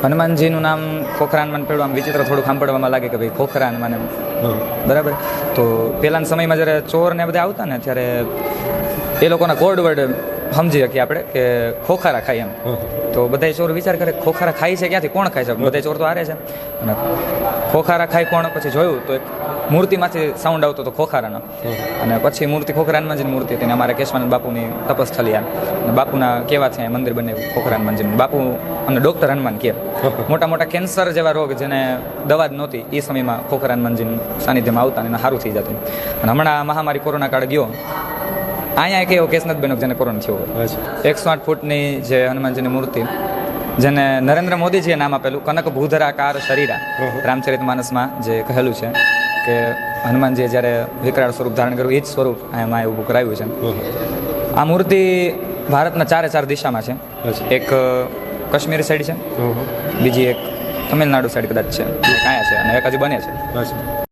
હનુમાનજીનું નામ ખોખરા હનુમાન પડ્યું, આમ વિચિત્ર થોડું સાંભળવામાં લાગે કે ભાઈ ખોખરા હનુમાન એમ, બરાબર. તો પહેલાંના સમયમાં જ્યારે ચોર ને બધા આવતા ને ત્યારે એ લોકોના કોડ વર્ડ સમજી શકીએ આપણે કે ખોખારા ખાય એમ. તો બધા ચોર વિચાર કરે ખોખારા ખાય છે ક્યાંથી, કોણ ખાય છે, બધા ચોર તો હારે છે. અને ખોખારા ખાય કોણ, પછી જોયું તો એક મૂર્તિમાંથી સાઉન્ડ આવતો હતો ખોખારાનો. અને પછી મૂર્તિ ખોખરા હનુમાનજીની મૂર્તિ હતી, અને અમારા કેશવાનંદ બાપુની તપસ્થલી અને બાપુના કહેવાથી મંદિર બન્યું ખોખરા હનુમાનજીનું. બાપુ અને ડૉક્ટર હનુમાન કહે. મોટા મોટા કેન્સર જેવા રોગ જેને દવા જ નહોતી એ સમયમાં ખોખરા હનુમાનજીનું સાનિધ્યમાં આવતા અને સારું થઈ જતું. અને હમણાં મહામારી કોરોના કાળ ગયો, અહીંયા એક એવો કેસ નથી બન્યો જેને કોરોના થયો હોય. 108 ફૂટની જે હનુમાનજીની મૂર્તિ, જેને નરેન્દ્ર મોદીજીએ નામ આપેલું કનક ભૂધરાકાર શરીરા, રામચરિત માનસમાં જે કહેલું છે કે હનુમાનજીએ જ્યારે વિકરાળ સ્વરૂપ ધારણ કર્યું એ જ સ્વરૂપ અહીંયા ઊભું કરાવ્યું છે. આ મૂર્તિ ભારતના 4 દિશામાં છે. એક કાશ્મીર સાઈડ છે, બીજી એક તમિલનાડુ સાઈડ કદાચ છે, અહીંયા છે, અને એક હજી બને છે.